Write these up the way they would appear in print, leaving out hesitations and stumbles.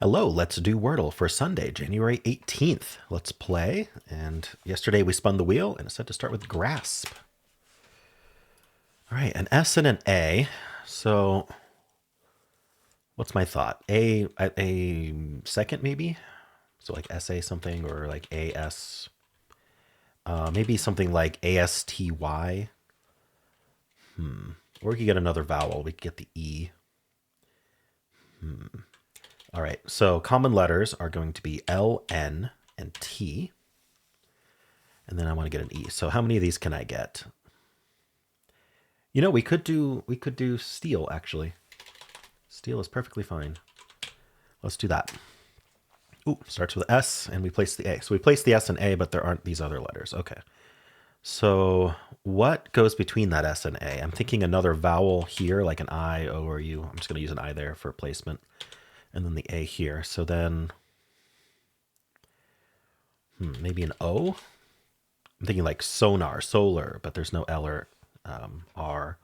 Hello, let's do Wordle for Sunday, January 18th. Let's play. And yesterday we spun the wheel and it said to start with grasp. All right, an S and an A. So what's my thought? A second maybe? So like SA something or like AS. Maybe something like ASTY. Or we could get another vowel. We could get the E. All right, so common letters are going to be L, N, and T. And then I want to get an E. So how many of these can I get? You know, we could do steel actually. Steel is perfectly fine. Let's do that. Ooh, starts with S and we place the A. So we place the S and A, but there aren't these other letters. Okay. So what goes between that S and A? I'm thinking another vowel here, like an I, O, or U. I'm just going to use an I there for placement. And then the A here. So then maybe an O. I'm thinking like sonar, solar, but there's no L or R.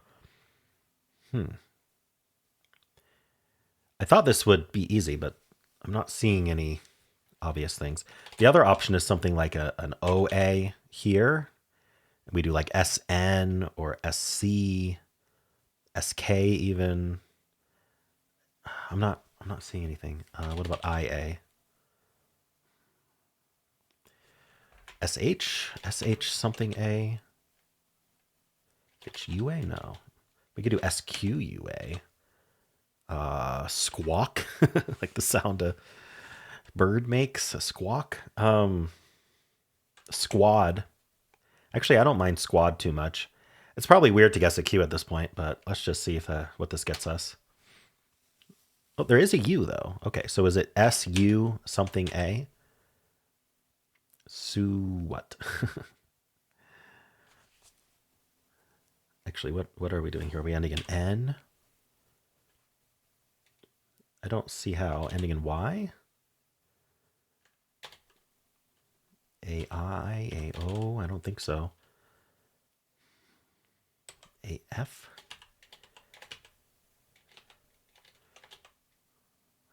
I thought this would be easy, but I'm not seeing any obvious things. The other option is something like an OA here. We do like SN or SC, SK even. I'm not seeing anything. What about IA? SH something A. HUA? No. We could do SQUA. Squawk, like the sound a bird makes, a squawk. Squad. Actually, I don't mind squad too much. It's probably weird to guess a Q at this point, but let's just see if what this gets us. Oh, there is a U though. Okay, so is it SU something A? Su what? Actually, what are we doing here? Are we ending in N? I don't see how. Ending in Y? AI, AO? I don't think so. AF?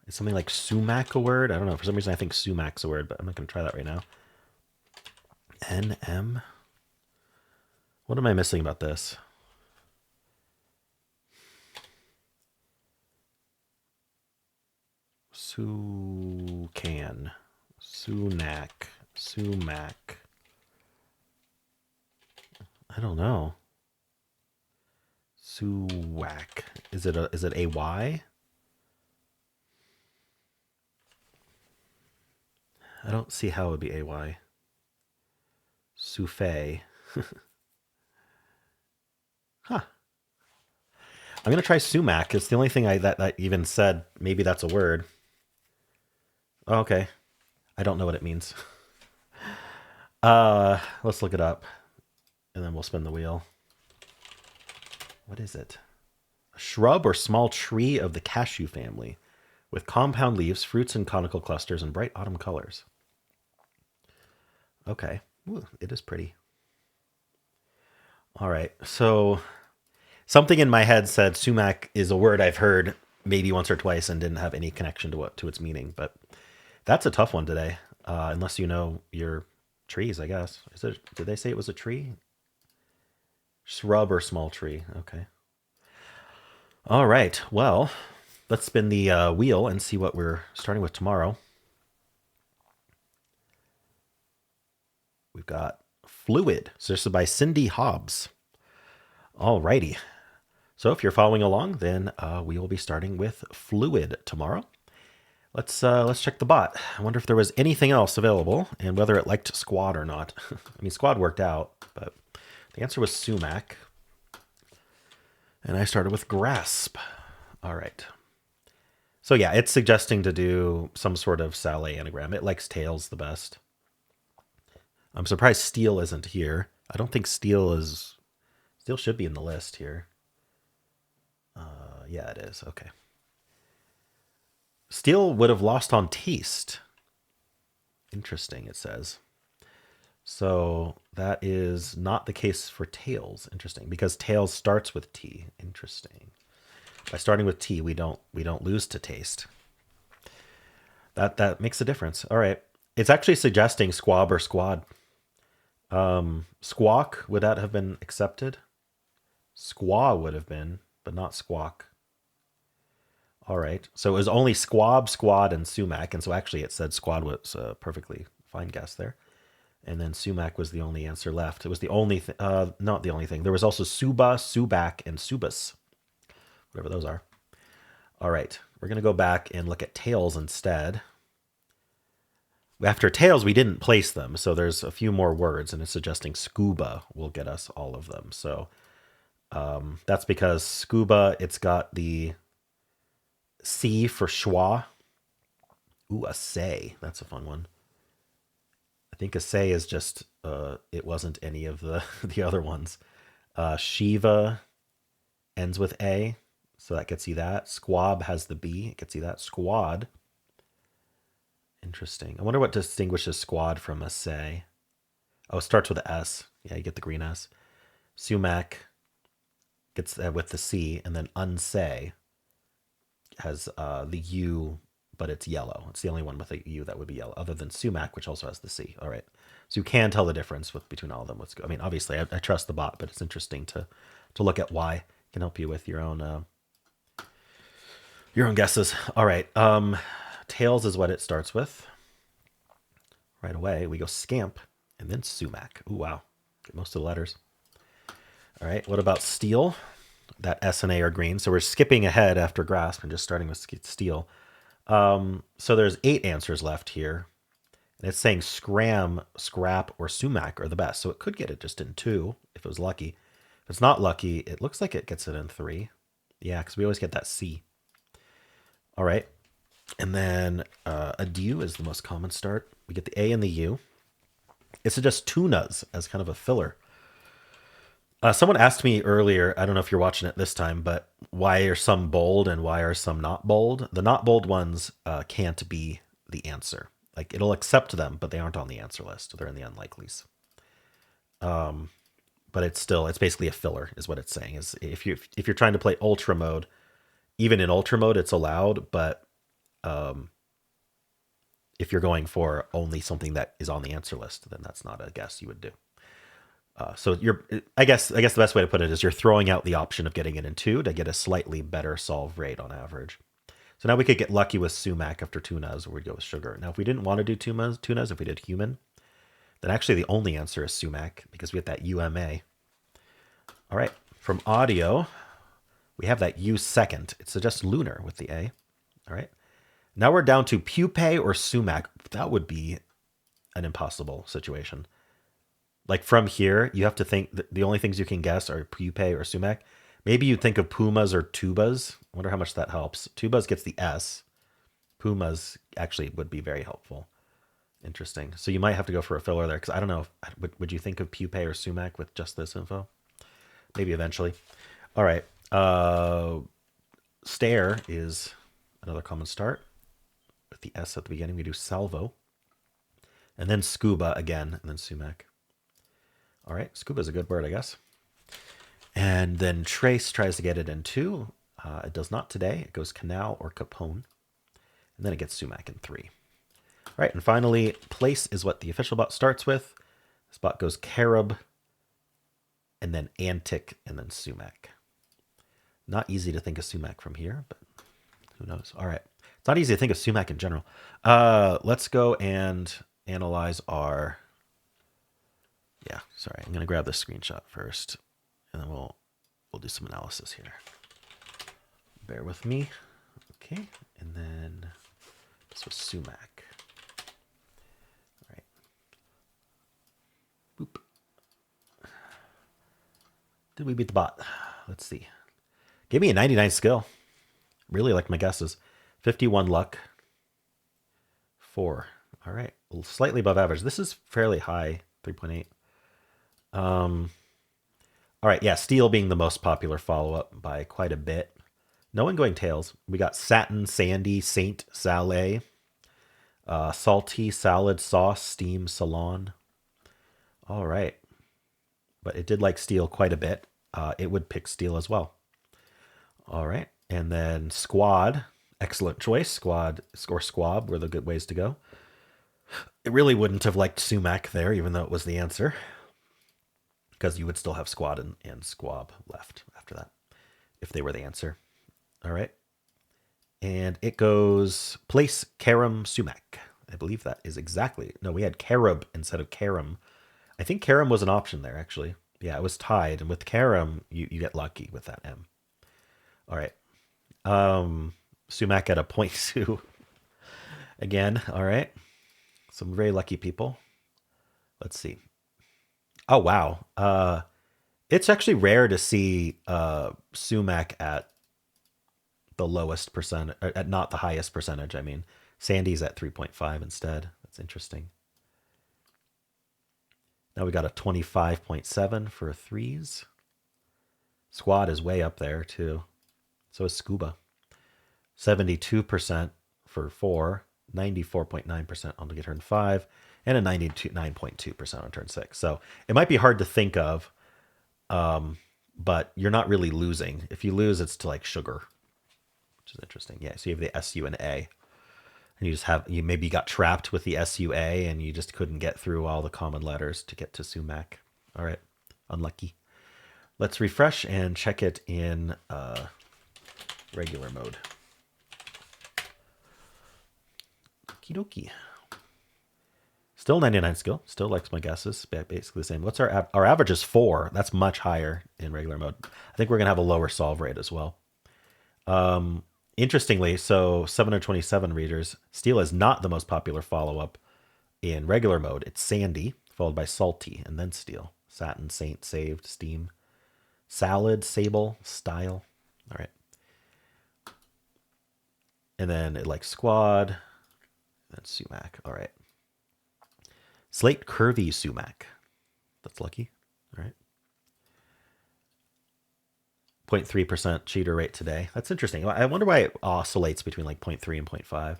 Is something like sumac a word? I don't know. For some reason, I think sumac's a word, but I'm not going to try that right now. NM? What am I missing about this? Sucan, sunac, sumac. I don't know. Suwac. Is it a Y? I don't see how it would be AY. Souffle. Huh. I'm gonna try sumac. It's the only thing that even said maybe that's a word. Oh, okay. I don't know what it means. Let's look it up, and then we'll spin the wheel. What is it? A shrub or small tree of the cashew family, with compound leaves, fruits in conical clusters, and bright autumn colors. Okay. Ooh, it is pretty. All right. So something in my head said sumac is a word I've heard maybe once or twice and didn't have any connection to its meaning. But that's a tough one today, unless you know your trees, I guess. Did they say it was a tree? Shrub or small tree. Okay. All right. Well, let's spin the wheel and see what we're starting with tomorrow. We've got Fluid. So this is by Cindy Hobbs. All righty. So if you're following along, then we will be starting with Fluid tomorrow. Let's check the bot. I wonder if there was anything else available and whether it liked Squad or not. I mean, Squad worked out, but the answer was sumac. And I started with grasp. All right. So yeah, it's suggesting to do some sort of Saleh anagram. It likes tails the best. I'm surprised steel isn't here. I don't think steel should be in the list here. Yeah, it is. Okay. Steel would have lost on taste. Interesting, it says. So that is not the case for tails. Interesting, because tails starts with T. Interesting. By starting with T, we don't lose to taste. That makes a difference. All right. It's actually suggesting squab or squad. Squawk, would that have been accepted? Squaw would have been, but not squawk. All right. So it was only squab, squad, and sumac. And so actually it said squad was a perfectly fine guess there. And then sumac was the only answer left. It was the only not the only thing. There was also suba, subac, and subus, whatever those are. All right. We're going to go back and look at tails instead. After tails, we didn't place them. So there's a few more words, and it's suggesting scuba will get us all of them. So that's because scuba, it's got the C for schwa. Ooh, a say. That's a fun one. I think a say is just, it wasn't any of the, the other ones. Shiva ends with A, so that gets you that. Squab has the B, it gets you that. Squad. Interesting. I wonder what distinguishes squad from a say. Oh, it starts with a S. Yeah, you get the green S. Sumac gets with the C, and then unsay has the U, but it's yellow. It's the only one with a U that would be yellow, other than sumac, which also has the C. All right. So you can tell the difference between all of them. I mean, obviously, I trust the bot, but it's interesting to look at why. It can help you with your own guesses. All right. Tails is what it starts with. Right away, we go scamp and then sumac. Ooh, wow. Get most of the letters. All right. What about steel? That S and A are green. So we're skipping ahead after grasp and just starting with steel. So there's 8 answers left here. And it's saying scram, scrap, or sumac are the best. So it could get it just in 2 if it was lucky. If it's not lucky, it looks like it gets it in 3. Yeah, because we always get that C. All right. And then adieu is the most common start. We get the A and the U. It suggests tunas as kind of a filler. Someone asked me earlier, I don't know if you're watching it this time, but why are some bold and why are some not bold? The not bold ones can't be the answer. Like it'll accept them, but they aren't on the answer list. They're in the unlikelies. But it's basically a filler is what it's saying. Is if you're trying to play ultra mode, even in ultra mode, it's allowed, but if you're going for only something that is on the answer list, then that's not a guess you would do. So I guess the best way to put it is you're throwing out the option of getting it in 2 to get a slightly better solve rate on average. So now we could get lucky with sumac after tunas, or we'd go with sugar. Now, if we didn't want to do tunas, if we did human, then actually the only answer is sumac because we get that UMA. All right, from audio, we have that U second. It suggests lunar with the A. All right, now we're down to pupae or sumac. That would be an impossible situation. Like from here, you have to think the only things you can guess are pupae or sumac. Maybe you'd think of pumas or tubas. I wonder how much that helps. Tubas gets the S. Pumas actually would be very helpful. Interesting. So you might have to go for a filler there because I don't know. Would you think of pupae or sumac with just this info? Maybe eventually. All right. Stare is another common start. With the S at the beginning, we do salvo. And then scuba again, and then sumac. All right, scuba is a good word, I guess. And then trace tries to get it in 2. It does not today. It goes canal or capone. And then it gets sumac in 3. All right, and finally, place is what the official bot starts with. This bot goes carob, and then antic, and then sumac. Not easy to think of sumac from here, but who knows? All right. It's not easy to think of sumac in general. Let's go and analyze our... Yeah, sorry. I'm going to grab the screenshot first, and then we'll do some analysis here. Bear with me. Okay, and then this was sumac. All right. Boop. Did we beat the bot? Let's see. Gave me a 99 skill. Really like my guesses. 51 luck. 4. All right. Slightly above average. This is fairly high. 3.8. All right. Yeah. Steel being the most popular follow-up by quite a bit. No one going tails. We got satin, sandy, saint, salé, salty, salad, sauce, steam, salon. All right. But it did like steel quite a bit. It would pick steel as well. All right. And then squad. Excellent choice. Squad or squab were the good ways to go. It really wouldn't have liked sumac there, even though it was the answer, because you would still have squad and squab left after that if they were the answer. All right. And it goes place carom sumac. I believe that is exactly. No, we had carob instead of carom. I think carom was an option there, actually. Yeah, it was tied. And with carom, you get lucky with that M. All right. Sumac at a 0.2. Again, all right. Some very lucky people. Let's see. Oh, wow. It's actually rare to see sumac at the lowest percent, at not the highest percentage. I mean, Sandy's at 3.5 instead. That's interesting. Now we got a 25.7 for threes. Squad is way up there too. So is scuba. 72% for 4, 94.9% on the turn 5, and a 99.2% on turn 6. So it might be hard to think of, but you're not really losing. If you lose, it's to like sugar, which is interesting. Yeah, so you have the SU and A. And you maybe got trapped with the SUA and you just couldn't get through all the common letters to get to sumac. All right, unlucky. Let's refresh and check it in regular mode. Okie dokie. Still 99 skill. Still likes my guesses. Basically the same. What's our average is 4. That's much higher in regular mode. I think we're gonna have a lower solve rate as well. Interestingly, so 727 readers. Steel is not the most popular follow-up in regular mode. It's Sandy, followed by Salty, and then Steel. Satin, Saint, Saved, Steam. Salad, Sable, Style. All right. And then it likes Squad. And sumac. All right. Slate Curvy sumac. That's lucky. All right. 0.3% cheater rate today. That's interesting. I wonder why it oscillates between like 0.3 and 0.5.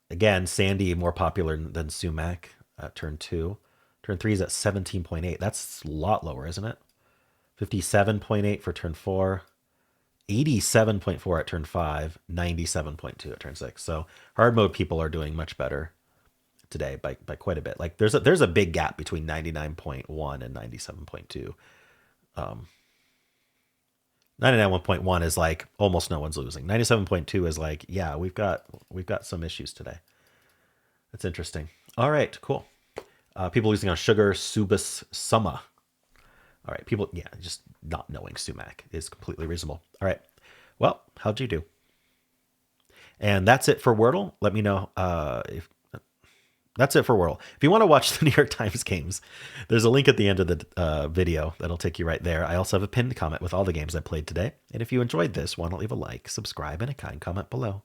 Again, Sandy more popular than sumac at turn 2. Turn 3 is at 17.8. That's a lot lower, isn't it? 57.8 for turn 4. 87.4 at turn 5, 97.2 at turn 6. So hard mode people are doing much better today by quite a bit. Like there's a big gap between 99.1 and 97.2. 99.1 is like almost no one's losing. 97.2 is like, yeah, we've got some issues today. That's interesting. All right, cool. People losing on sugar, subus, summa. All right, people, yeah, just not knowing sumac is completely reasonable. All right, well, how'd you do? And that's it for Wordle. Let me know if that's it for Wordle. If you want to watch the New York Times games, there's a link at the end of the video that'll take you right there. I also have a pinned comment with all the games I played today. And if you enjoyed this, why not leave a like, subscribe, and a kind comment below.